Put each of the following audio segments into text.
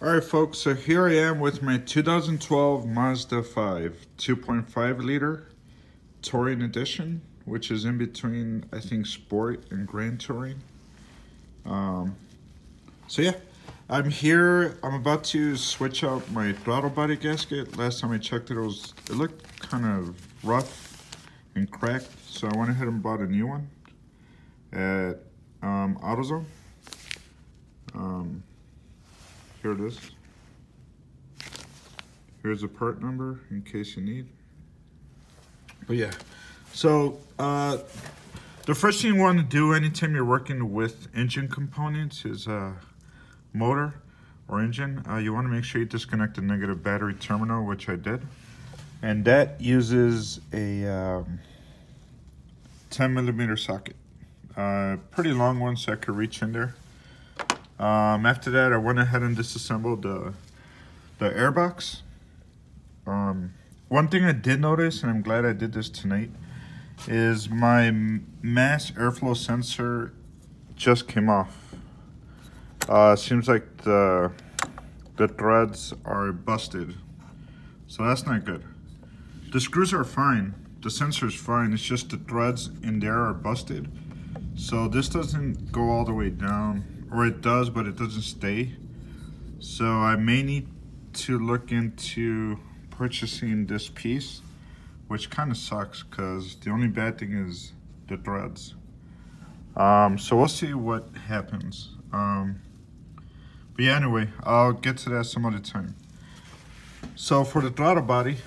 Alright folks, so here I am with my 2012 Mazda 5 2.5 liter Touring Edition, which is in between, I think, Sport and Grand Touring. So yeah, I'm here. I'm about to switch out my throttle body gasket. Last time I checked it, it looked kind of rough and cracked, so I went ahead and bought a new one at AutoZone. Here it is. Here's a part number in case you need. But yeah, so the first thing you want to do anytime you're working with engine components is motor or engine. You want to make sure you disconnect the negative battery terminal, which I did. And that uses a 10mm socket. Pretty long one, so I could reach in there. After that, I went ahead and disassembled the airbox. One thing I did notice, and I'm glad I did this tonight, is my mass airflow sensor just came off. Seems like the threads are busted, so that's not good. The screws are fine, the sensor is fine, it's just the threads in there are busted. So this doesn't go all the way down, or it does, but it doesn't stay. So I may need to look into purchasing this piece, which kind of sucks because the only bad thing is the threads. So we'll see what happens. But yeah, anyway, I'll get to that some other time. So for the throttle body,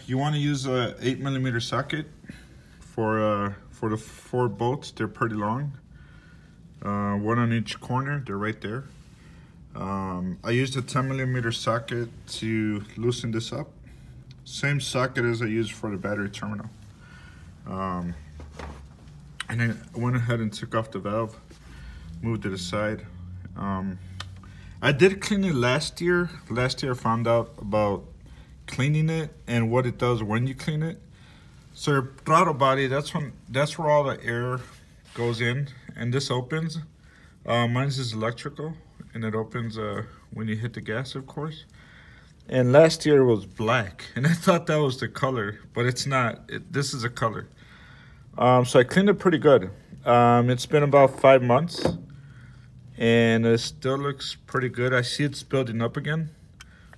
you want to use a 8mm socket for the 4 bolts. They're pretty long. One on each corner. They're right there. I used a 10mm socket to loosen this up. Same socket as I used for the battery terminal. And then I went ahead and took off the valve, moved it aside. I did clean it last year. Last year I found out about cleaning it and what it does when you clean it. So your throttle body, that's where all the air goes in, and this opens. Mine's is electrical, and it opens when you hit the gas, of course. And last year it was black, and I thought that was the color, but it's not. This is a color. So I cleaned it pretty good. It's been about 5 months, and it still looks pretty good. I see it's building up again,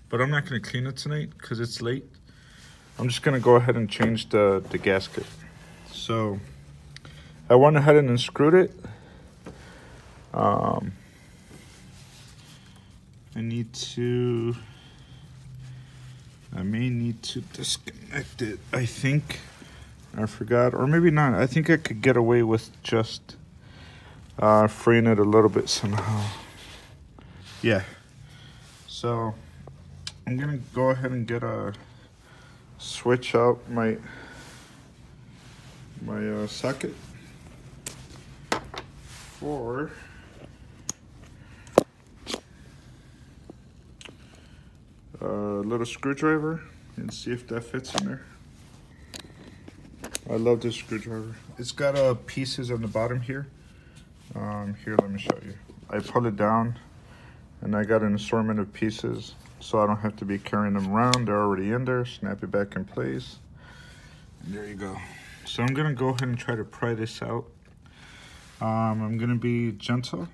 but I'm not going to clean it tonight because it's late. I'm just going to go ahead and change the gasket. So I went ahead and unscrewed it. I may need to disconnect it, I think. I forgot, or maybe not. I think I could get away with just freeing it a little bit somehow. Yeah. So I'm gonna go ahead and switch out my socket for a little screwdriver and see if that fits in there. I love this screwdriver. It's got pieces on the bottom here. Here, let me show you. I pull it down and I got an assortment of pieces, so I don't have to be carrying them around. They're already in there. Snap it back in place. And there you go. So I'm gonna go ahead and try to pry this out. I'm gonna be gentle,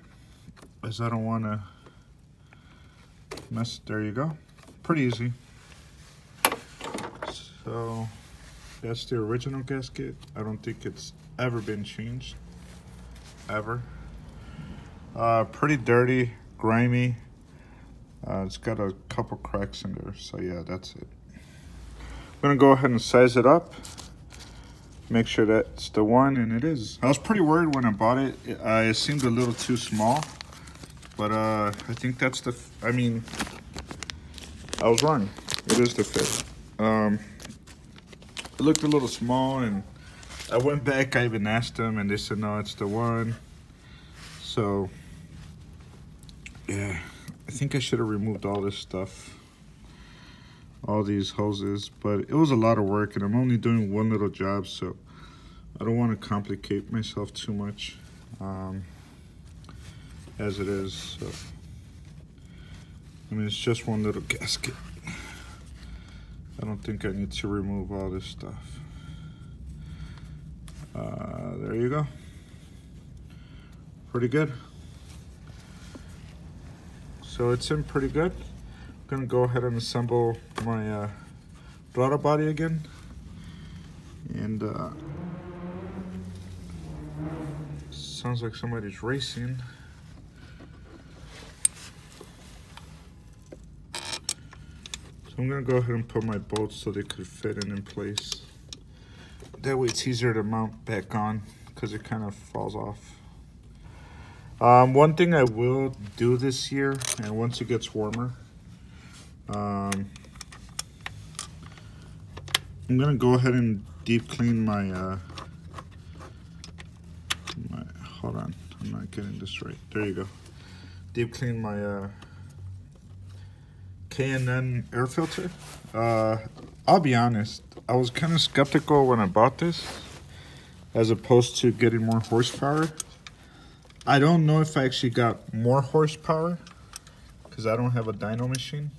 as I don't wanna mess. There you go. Pretty easy. So that's the original gasket. I don't think it's ever been changed, ever. Pretty dirty, grimy. It's got a couple cracks in there, so yeah, that's it. I'm gonna go ahead and size it up, make sure that's the one, and it is. I was pretty worried when I bought it. It seemed a little too small, but I think that's I was wrong. It is the fit. It looked a little small, and I went back, I even asked them, and they said, no, it's the one. So, yeah, I think I should have removed all this stuff, all these hoses, but it was a lot of work, and I'm only doing one little job, so I don't want to complicate myself too much as it is. So I mean, it's just one little gasket. I don't think I need to remove all this stuff. There you go. Pretty good. So it's in pretty good. I'm gonna go ahead and assemble my throttle body again. And sounds like somebody's racing. So I'm gonna go ahead and put my bolts so they could fit in place. That way it's easier to mount back on because it kind of falls off. One thing I will do this year, and once it gets warmer, I'm gonna go ahead and deep clean my hold on, I'm not getting this right. There you go. Deep clean my K&N air filter. I'll be honest, I was kind of skeptical when I bought this, as opposed to getting more horsepower. I don't know if I actually got more horsepower because I don't have a dyno machine,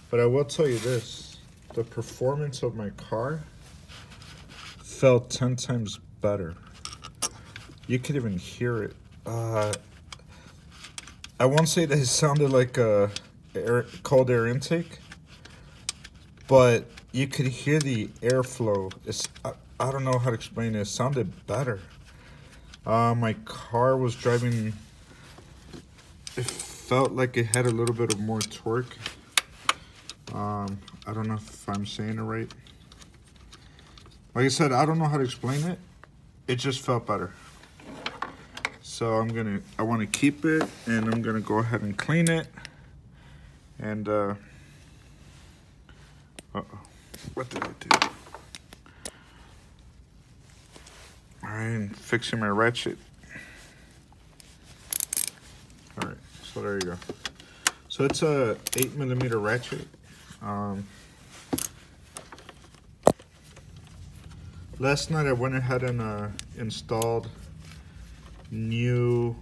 but I will tell you this: the performance of my car felt 10 times better. You could even hear it. I won't say that it sounded like a cold air intake, but you could hear the airflow. I don't know how to explain it. It sounded better. My car was driving, it felt like it had a little bit of more torque. I don't know if I'm saying it right. Like I said, I don't know how to explain it. It just felt better. So I want to keep it, and I'm gonna go ahead and clean it. And what did I do? All right, and fixing my ratchet. All right, so there you go. So it's a 8mm ratchet. Last night I went ahead and installed new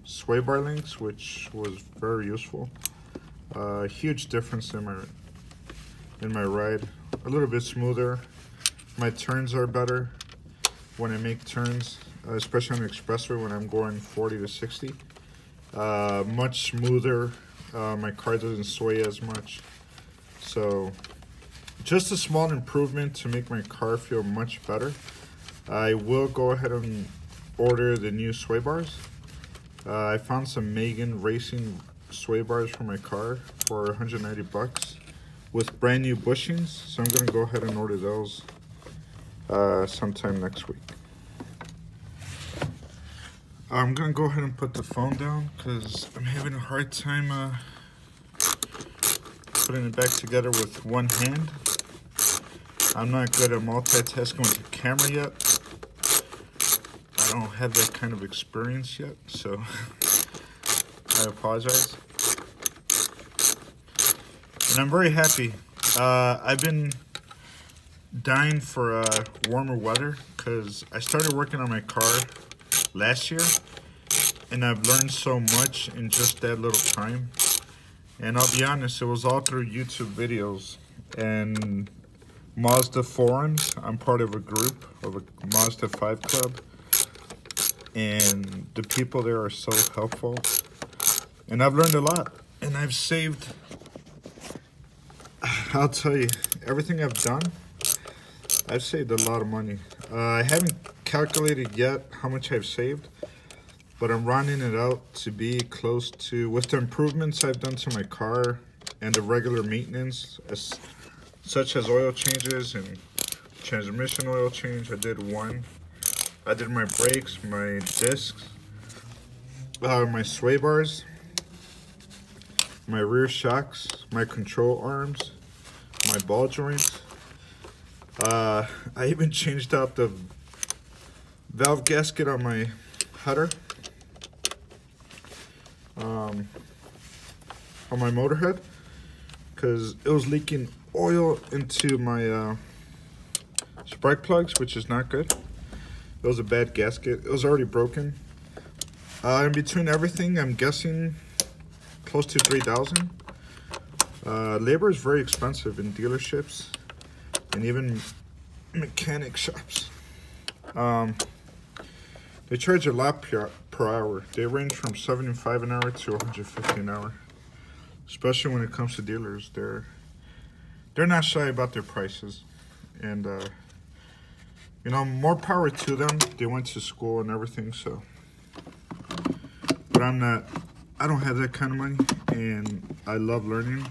sway bar links, which was very useful. Huge difference in my ride. A little bit smoother. My turns are better when I make turns, especially on the expressway when I'm going 40 to 60. Much smoother. My car doesn't sway as much. So just a small improvement to make my car feel much better. I will go ahead and order the new sway bars. I found some Megan Racing sway bars for my car for 190 bucks with brand new bushings. So I'm gonna go ahead and order those sometime next week. I'm gonna go ahead and put the phone down because I'm having a hard time putting it back together with one hand. I'm not good at multitasking with the camera yet. I don't have that kind of experience yet, so I apologize. And I'm very happy. I've been dying for warmer weather because I started working on my car last year, and I've learned so much in just that little time. And I'll be honest, it was all through YouTube videos and Mazda forums. I'm part of a group of a Mazda 5 club, and the people there are so helpful. And I've learned a lot, and I've saved, I'll tell you, everything I've done, I've saved a lot of money. I haven't calculated yet how much I've saved, but I'm rounding it out to be close to, with the improvements I've done to my car and the regular maintenance, such as oil changes and transmission oil change. I did one. I did my brakes, my discs, my sway bars, my rear shocks, my control arms, my ball joints. I even changed out the valve gasket on my header, on my motor head, because it was leaking oil into my spark plugs, which is not good. It was a bad gasket. It was already broken. In between everything, I'm guessing close to 3,000. Labor is very expensive in dealerships and even mechanic shops. They charge a lot per hour. They range from $75 an hour to $150 an hour. Especially when it comes to dealers, they're not shy about their prices, and you know, more power to them. They went to school and everything, so. But I'm not. I don't have that kind of money, and I love learning.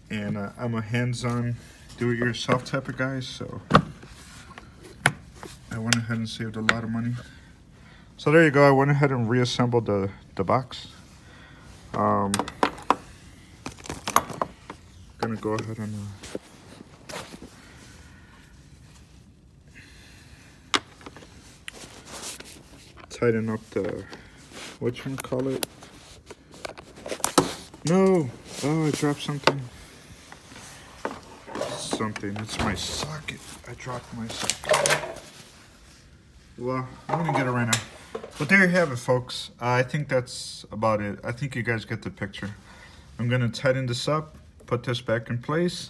And I'm a hands-on, do-it-yourself type of guy, so I went ahead and saved a lot of money. So there you go. I went ahead and reassembled the box. Gonna go ahead and tighten up the whatchamacallit. No! Oh, I dropped something. It's my socket. I dropped my socket. Well, I'm gonna get it right now. But there you have it, folks. I think that's about it. I think you guys get the picture. I'm gonna tighten this up, put this back in place.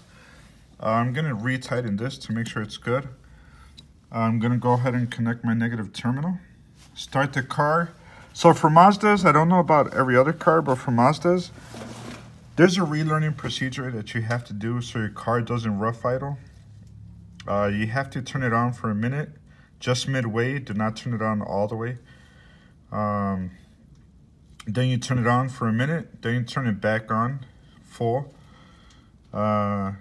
I'm gonna re-tighten this to make sure it's good. I'm gonna go ahead and connect my negative terminal. Start the car. So for Mazdas, I don't know about every other car, but for Mazdas, there's a relearning procedure that you have to do so your car doesn't rough idle. You have to turn it on for a minute, just midway. Do not turn it on all the way. Then you turn it on for a minute. Then you turn it back on full. And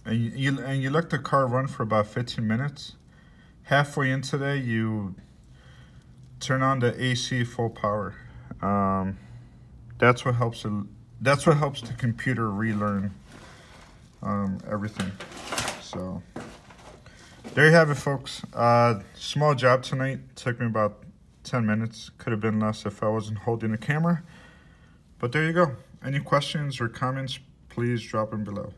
you let the car run for about 15 minutes. Halfway into that, you turn on the AC full power. That's what helps. That's what helps the computer relearn everything. So there you have it, folks. Small job tonight. Took me about 10 minutes. Could have been less if I wasn't holding the camera. But there you go. Any questions or comments, please drop them below.